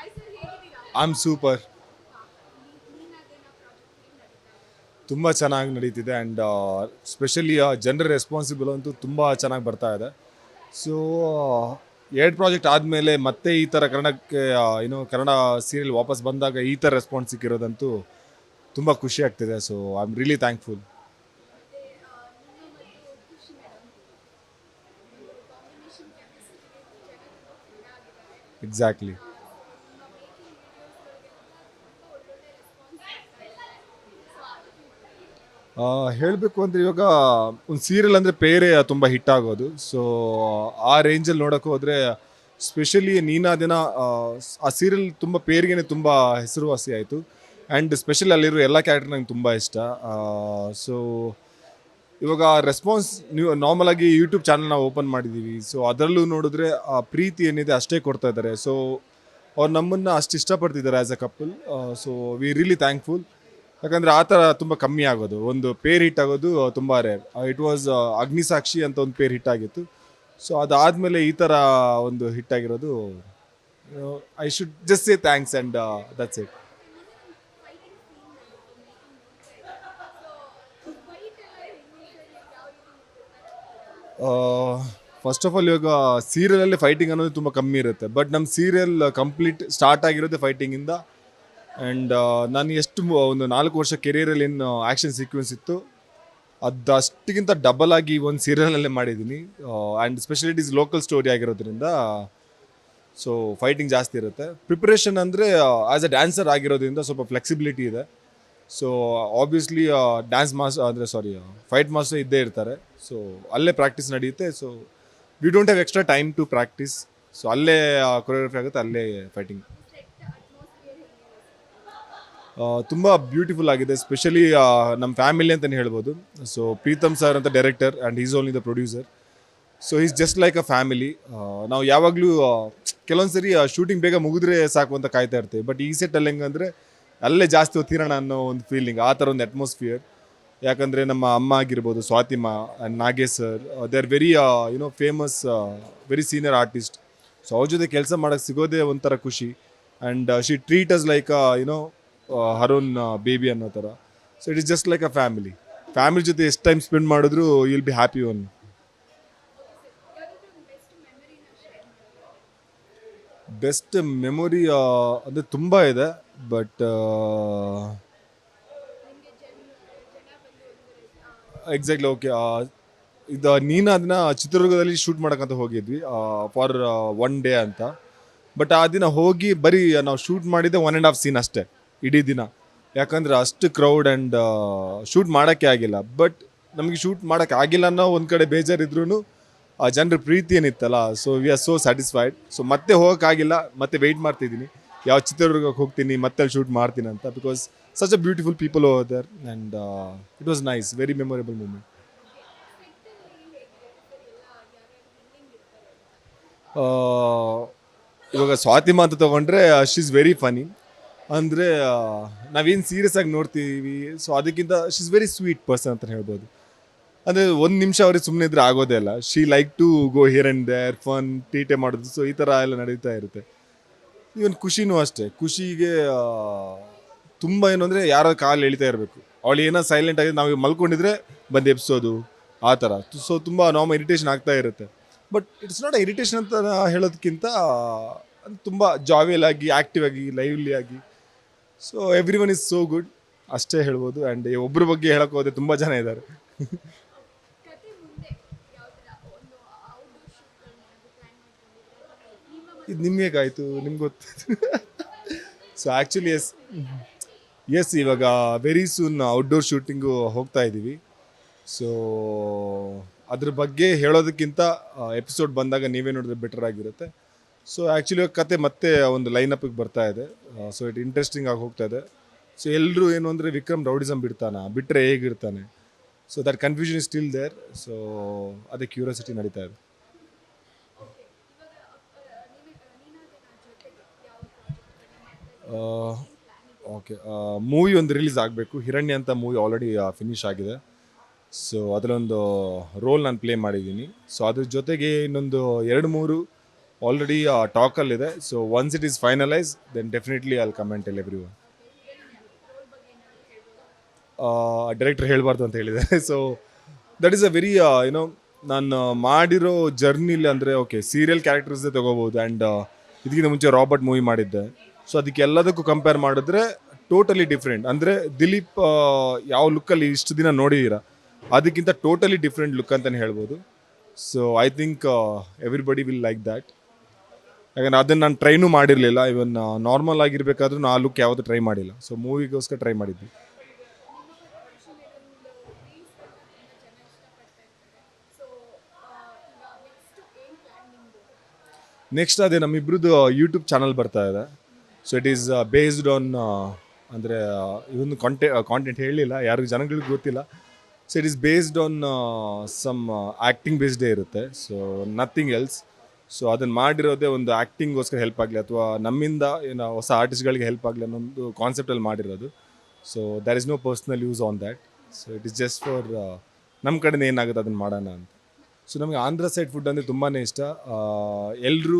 I am super. ತುಂಬ ಚೆನ್ನಾಗಿ ನಡೀತಿದೆ ಆ್ಯಂಡ್ ಸ್ಪೆಷಲಿ ಜನರ ರೆಸ್ಪಾನ್ಸಿಬಲ್ ಅಂತೂ ತುಂಬ ಚೆನ್ನಾಗಿ ಬರ್ತಾ ಇದೆ. ಸೊ ಎರಡು ಪ್ರಾಜೆಕ್ಟ್ ಆದಮೇಲೆ ಮತ್ತೆ ಈ ಥರ ಕನ್ನಡಕ್ಕೆ ಕನ್ನಡ ಸೀರಿಯಲ್ ವಾಪಸ್ ಬಂದಾಗ ಈ ಥರ ರೆಸ್ಪಾನ್ಸ್ ಸಿಕ್ಕಿರೋದಂತೂ ತುಂಬ ಖುಷಿ ಆಗ್ತಿದೆ. So I am really thankful. Exactly. ಹೇಳಬೇಕು ಅಂದರೆ ಇವಾಗ ಒಂದು ಸೀರಿಯಲ್ ಅಂದರೆ ಪೇರೇ ತುಂಬ ಹಿಟ್ ಆಗೋದು. ಸೊ ಆ ರೇಂಜಲ್ಲಿ ನೋಡೋಕೆ ಹೋದರೆ ಸ್ಪೆಷಲಿ ನೀನಾದಿನ ಆ ಸೀರಿಯಲ್ ತುಂಬ ಪೇರಿಗೇ ತುಂಬ ಹೆಸರುವಾಸಿ ಆಯಿತು. ಆ್ಯಂಡ್ ಸ್ಪೆಷಲಿ ಅಲ್ಲಿರೋ ಎಲ್ಲ ಕ್ಯಾರೆಕ್ಟರ್ ನಂಗೆ ತುಂಬ ಇಷ್ಟ. ಸೊ ಇವಾಗ ರೆಸ್ಪಾನ್ಸ್ ನೀವು ನಾರ್ಮಲ್ ಆಗಿ ಯೂಟ್ಯೂಬ್ ಚಾನಲ್ ನಾವು ಓಪನ್ ಮಾಡಿದ್ದೀವಿ. ಸೊ ಅದರಲ್ಲೂ ನೋಡಿದ್ರೆ ಆ ಪ್ರೀತಿ ಏನಿದೆ ಅಷ್ಟೇ ಕೊಡ್ತಾ ಇದ್ದಾರೆ. ಸೊ ಅವ್ರು ನಮ್ಮನ್ನು ಅಷ್ಟು ಇಷ್ಟಪಡ್ತಿದ್ದಾರೆ as a couple. So we really thankful. ಯಾಕಂದರೆ ಆ ಥರ ತುಂಬ ಕಮ್ಮಿ ಆಗೋದು, ಒಂದು ಪೇರ್ ಹಿಟ್ ಆಗೋದು ತುಂಬ ರೇರ್. ಇಟ್ ವಾಸ್ ಅಗ್ನಿಸಾಕ್ಷಿ ಅಂತ ಒಂದು ಪೇರ್ ಹಿಟ್ ಆಗಿತ್ತು. ಸೊ ಅದಾದಮೇಲೆ ಈ ಥರ ಒಂದು ಹಿಟ್ ಆಗಿರೋದು, I should just say thanks and that's it. First of all ಇವಾಗ ಸೀರಿಯಲಲ್ಲಿ ಫೈಟಿಂಗ್ ಅನ್ನೋದು ತುಂಬ ಕಮ್ಮಿ ಇರುತ್ತೆ. ಬಟ್ ನಮ್ಮ ಸೀರಿಯಲ್ ಕಂಪ್ಲೀಟ್ ಸ್ಟಾರ್ಟ್ ಆಗಿರೋದೇ ಫೈಟಿಂಗಿಂದ. ಆ್ಯಂಡ್ ನಾನು ಎಷ್ಟು ಒಂದು 4 ವರ್ಷ ಕೆರಿಯರಲ್ಲಿ ಏನು ಆ್ಯಕ್ಷನ್ ಸೀಕ್ವೆನ್ಸ್ ಇತ್ತು ಅದಷ್ಟಿಗಿಂತ ಡಬಲ್ ಆಗಿ ಒಂದು ಸೀರಿಯಲ್ನಲ್ಲೇ ಮಾಡಿದ್ದೀನಿ. And specially it is local story ಆಗಿರೋದ್ರಿಂದ ಸೊ ಫೈಟಿಂಗ್ ಜಾಸ್ತಿ ಇರುತ್ತೆ. ಪ್ರಿಪ್ರೇಷನ್ ಅಂದರೆ ಆ್ಯಸ್ ಅ ಡ್ಯಾನ್ಸರ್ ಆಗಿರೋದ್ರಿಂದ ಸ್ವಲ್ಪ ಫ್ಲೆಕ್ಸಿಬಿಲಿಟಿ ಇದೆ. ಸೊ ಆಬ್ವಿಯಸ್ಲಿ ಫೈಟ್ ಮಾಸ್ಟರ್ ಇದ್ದೇ ಇರ್ತಾರೆ. ಸೊ ಅಲ್ಲೇ ಪ್ರಾಕ್ಟೀಸ್ ನಡೆಯುತ್ತೆ. So we don't have extra time to practice. So ಅಲ್ಲೇ ಕೊರಿಯೋಗ್ರಫಿ ಆಗುತ್ತೆ, ಅಲ್ಲೇ ಫೈಟಿಂಗ್. ತುಂಬ ಬ್ಯೂಟಿಫುಲ್ ಆಗಿದೆ. ಸ್ಪೆಷಲಿ ನಮ್ಮ ಫ್ಯಾಮಿಲಿ ಅಂತಲೇ ಹೇಳ್ಬೋದು. ಸೊ ಪ್ರೀತಮ್ ಸರ್ ಅಂತ director and is only the producer. So is just like a family. ನಾವು ಯಾವಾಗಲೂ ಕೆಲವೊಂದು ಸರಿ ಶೂಟಿಂಗ್ ಬೇಗ ಮುಗಿದ್ರೆ ಸಾಕು ಅಂತ ಕಾಯ್ತಾ ಇರ್ತೀವಿ. ಬಟ್ ಈ ಸೆಟ್ಟಲ್ಲಿ ಹೆಂಗಂದರೆ ಅಲ್ಲೇ ಜಾಸ್ತಿ ಹೊತ್ತಿರೋಣ ಅನ್ನೋ ಒಂದು ಫೀಲಿಂಗ್, ಆ ಥರ ಒಂದು ಅಟ್ಮಾಸ್ಫಿಯರ್. ಯಾಕಂದರೆ ನಮ್ಮ ಅಮ್ಮ ಆಗಿರ್ಬೋದು, ಸ್ವಾತಿಮಾ and Nagesh sir, they are very famous, very senior artist. So ಅವ್ರ ಜೊತೆ ಕೆಲಸ ಮಾಡೋಕ್ಕೆ ಸಿಗೋದೇ ಒಂಥರ ಖುಷಿ. And she treat us like her own baby ಅನ್ನೋ ಥರ. So it is just like a family ಜೊತೆ ಎಷ್ಟು ಟೈಮ್ ಸ್ಪೆಂಡ್ ಮಾಡಿದ್ರು will be happy one. Best memory ಅಂದರೆ ತುಂಬ ಇದೆ. But exactly okay. ಇದು ನೀನು ಅದನ್ನ ಚಿತ್ರದುರ್ಗದಲ್ಲಿ ಶೂಟ್ ಮಾಡೋಕ್ಕಂತ ಹೋಗಿದ್ವಿ ಫಾರ್ 1 ಡೇ ಅಂತ. ಬಟ್ ಆ ದಿನ ಹೋಗಿ ಬರೀ ನಾವು ಶೂಟ್ ಮಾಡಿದ್ದೆ 1.5 ಸೀನ್ ಅಷ್ಟೇ ಇಡೀ ದಿನ. ಯಾಕಂದರೆ ಅಷ್ಟು ಕ್ರೌಡ್ ಆ್ಯಂಡ್ ಶೂಟ್ ಮಾಡೋಕ್ಕೆ ಆಗಿಲ್ಲ. ಬಟ್ ನಮಗೆ ಶೂಟ್ ಮಾಡೋಕ್ಕೆ ಆಗಿಲ್ಲ ಅನ್ನೋ ಒಂದು ಕಡೆ ಬೇಜಾರಿದ್ರೂ ಆ ಜನರ ಪ್ರೀತಿ ಏನಿತ್ತಲ್ಲ, so we are so satisfied. So ಮತ್ತೆ ಹೋಗೋಕ್ಕಾಗಿಲ್ಲ, ಮತ್ತೆ ವೆಯ್ಟ್ ಮಾಡ್ತಿದ್ದೀನಿ ಯಾವ ಚಿತ್ರದುರ್ಗಕ್ಕೆ ಹೋಗ್ತೀನಿ ಮತ್ತೆ ಅಲ್ಲಿ ಶೂಟ್ ಮಾಡ್ತೀನಿ ಅಂತ. Because such a beautiful people over there and it was nice, very memorable moment. ಇವಾಗ ಸ್ವಾತಿಮಾ ಅಂತ ತೊಗೊಂಡ್ರೆ ಶಿ ಇಸ್ ವೆರಿ ಫನಿ. ಅಂದರೆ ನಾವೇನು ಸೀರಿಯಸ್ ಆಗಿ ನೋಡ್ತೀವಿ, ಸೊ ಅದಕ್ಕಿಂತ she is very sweet person ಅಂತ ಹೇಳ್ಬೋದು. ಅಂದರೆ ಒಂದು ನಿಮಿಷ ಅವ್ರಿಗೆ ಸುಮ್ಮನೆ ಇದ್ರೆ ಆಗೋದೇ ಇಲ್ಲ. She like to go here and there, fun, ತೀಟೆ ಮಾಡೋದು. ಸೊ ಈ ಥರ ಎಲ್ಲ ನಡೀತಾ ಇರುತ್ತೆ. ಈವನ್ ಖುಷಿನೂ ಅಷ್ಟೇ. ಖುಷಿಗೆ ತುಂಬ ಏನು ಅಂದರೆ ಯಾರೋ ಕಾಲು ಎಳಿತಾ ಇರಬೇಕು, ಅವಳು ಏನೋ ಸೈಲೆಂಟ್ ಆಗಿ ನಾವು ಮಲ್ಕೊಂಡಿದ್ರೆ ಬಂದು ಎಬ್ಸೋದು ಆ ಥರ. ಸೊ ತುಂಬ ನಾರ್ಮಲ್ ಇರಿಟೇಷನ್ ಆಗ್ತಾ ಇರುತ್ತೆ. ಬಟ್ ಇಟ್ಸ್ ನಾಟ್ ಇರಿಟೇಷನ್ ಅಂತ ಹೇಳೋದಕ್ಕಿಂತ ತುಂಬ ಜಾವಿಯಲ್ ಆಗಿ, ಆ್ಯಕ್ಟಿವ್ ಆಗಿ, ಲೈವ್ಲಿ ಆಗಿ. So every one is so good ಅಷ್ಟೇ ಹೇಳ್ಬೋದು. ಆ್ಯಂಡ್ ಒಬ್ಬರ ಬಗ್ಗೆ ಹೇಳೋಕೆ ಹೋದರೆ ತುಂಬ ಜನ ಇದ್ದಾರೆ. ಇದು ನಿಮ್ಗೆ ಹೇಗಾಯಿತು, ನಿಮ್ಗೆ ಗೊತ್ತು. ಸೊ ಆ್ಯಕ್ಚುಲಿ ಎಸ್ ಇವಾಗ ವೆರಿ ಸೂನ್ ಔಟ್ಡೋರ್ ಶೂಟಿಂಗು ಹೋಗ್ತಾ ಇದ್ದೀವಿ. ಸೊ ಅದ್ರ ಬಗ್ಗೆ ಹೇಳೋದಕ್ಕಿಂತ ಎಪಿಸೋಡ್ ಬಂದಾಗ ನೀವೇ ನೋಡಿದ್ರೆ ಬೆಟರ್ ಆಗಿರುತ್ತೆ. ಸೊ ಆ್ಯಕ್ಚುಲಿ ಕತೆ ಮತ್ತೆ ಒಂದು ಲೈನಪ್ಪಿಗೆ ಬರ್ತಾ ಇದೆ. ಸೊ ಇಟ್ ಇಂಟ್ರೆಸ್ಟಿಂಗ್ ಆಗಿ ಹೋಗ್ತಾ ಇದೆ. ಸೊ ಎಲ್ಲರೂ ಏನು ಅಂದರೆ ವಿಕ್ರಮ್ ರೌಡಿಸಮ್ ಬಿಟ್ಟರೆ ಹೇಗಿರ್ತಾನೆ, so that confusion is still there. So ಅದೇ ಕ್ಯೂರಿಯಾಸಿಟಿ ನಡೀತಾ ಇದೆ. ಓಕೆ, ಮೂವಿ ಒಂದು ರಿಲೀಸ್ ಆಗಬೇಕು. ಹಿರಣ್ಯ ಅಂತ ಮೂವಿ ಆಲ್ರೆಡಿ ಫಿನಿಶ್ ಆಗಿದೆ. ಸೊ ಅದರಲ್ಲೊಂದು ರೋಲ್ ನಾನು ಪ್ಲೇ ಮಾಡಿದ್ದೀನಿ. ಸೊ ಅದ್ರ ಜೊತೆಗೆ ಇನ್ನೊಂದು 2-3 ಆಲ್ರೆಡಿ ಟಾಕಲ್ಲಿದೆ. So once it is finalise then definitely I come and tell everyone. Director ಹೇಳಬಾರ್ದು ಅಂತ ಹೇಳಿದ್ದಾರೆ. So that is a very you know ನಾನು ಮಾಡಿರೋ ಜರ್ನಿಲಿ ಅಂದರೆ ಓಕೆ ಸೀರಿಯಲ್ ಕ್ಯಾರೆಕ್ಟರ್ಸೇ ತೊಗೋಬೋದು. ಆ್ಯಂಡ್ ಇದಕ್ಕಿಂತ ಮುಂಚೆ ರಾಬರ್ಟ್ ಮೂವಿ ಮಾಡಿದ್ದೆ. ಸೊ ಅದಕ್ಕೆಲ್ಲದಕ್ಕೂ ಕಂಪೇರ್ ಮಾಡಿದ್ರೆ ಟೋಟಲಿ ಡಿಫ್ರೆಂಟ್. ಅಂದರೆ ದಿಲೀಪ್ ಯಾವ ಲುಕ್ಕಲ್ಲಿ ಇಷ್ಟು ದಿನ ನೋಡಿದ್ದೀರಾ ಅದಕ್ಕಿಂತ ಟೋಟಲಿ ಡಿಫ್ರೆಂಟ್ ಲುಕ್ ಅಂತಲೇ ಹೇಳ್ಬೋದು. So I think everybody will like that. ಯಾಕಂದರೆ ಅದನ್ನು ನಾನು ಟ್ರೈನೂ ಮಾಡಿರಲಿಲ್ಲ. ಇವನ್ ನಾರ್ಮಲ್ ಆಗಿರಬೇಕಾದ್ರೂ ಆ ಲುಕ್ ಯಾವುದು ಟ್ರೈ ಮಾಡಿಲ್ಲ. ಸೊ ಮೂವಿಗೋಸ್ಕರ ಟ್ರೈ ಮಾಡಿದ್ವಿ. ನೆಕ್ಸ್ಟ್ ಅದೇ ನಮ್ಮಿಬ್ರದ್ದು ಯೂಟ್ಯೂಬ್ ಚಾನಲ್ ಬರ್ತಾ ಇದೆ. So it is based on ಅಂದರೆ ಇವೊಂದು ಕಾಂಟೆಂಟ್ ಹೇಳಲಿಲ್ಲ, ಯಾರಿಗೂ ಜನಗಳಿಗೆ ಗೊತ್ತಿಲ್ಲ. So it is based on some acting ಬೇಸ್ಡೇ ಇರುತ್ತೆ. So nothing else. ಸೊ ಅದನ್ನು ಮಾಡಿರೋದೇ ಒಂದು ಆ್ಯಕ್ಟಿಂಗ್ಗೋಸ್ಕರ ಹೆಲ್ಪ್ ಆಗಲಿ ಅಥವಾ ನಮ್ಮಿಂದ ಏನೋ ಹೊಸ ಆರ್ಟಿಸ್ಟ್ಗಳಿಗೆ ಹೆಲ್ಪ್ ಆಗಲಿ ಅನ್ನೋದು ಕಾನ್ಸೆಪ್ಟಲ್ಲಿ ಮಾಡಿರೋದು. So there is no personal use on that. So it is just for ನಮ್ಮ ಕಡೆಯಿಂದ ಏನಾಗುತ್ತೆ ಅದನ್ನು ಮಾಡೋಣ ಅಂತ. ಸೊ ನಮಗೆ ಆಂಧ್ರ ಸೈಡ್ ಫುಡ್ ಅಂದರೆ ತುಂಬಾ ಇಷ್ಟ. ಎಲ್ಲರೂ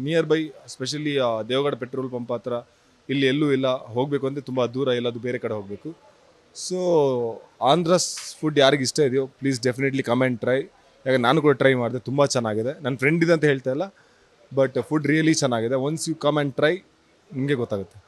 near by specially Devagada petrol pump ಹತ್ರ ಇಲ್ಲಿ ಎಲ್ಲೂ ಇಲ್ಲ, ಹೋಗಬೇಕು ಅಂದರೆ ತುಂಬ ದೂರ, ಎಲ್ಲದು ಬೇರೆ ಕಡೆ ಹೋಗಬೇಕು. ಸೊ ಆಂಧ್ರಸ್ ಫುಡ್ ಯಾರಿಗೆ ಇಷ್ಟ ಇದೆಯೋ please definitely come and try. ಯಾಕಂದ್ರೆ ನಾನು ಕೂಡ ಟ್ರೈ ಮಾಡಿದೆ, ತುಂಬ ಚೆನ್ನಾಗಿದೆ. ನನ್ನ ಫ್ರೆಂಡ್ ಇದೆ ಅಂತ ಹೇಳ್ತಾ ಇಲ್ಲ, ಬಟ್ ಫುಡ್ ರಿಯಲಿ ಚೆನ್ನಾಗಿದೆ. Once you come and try ನಿಮಗೆ ಗೊತ್ತಾಗುತ್ತೆ.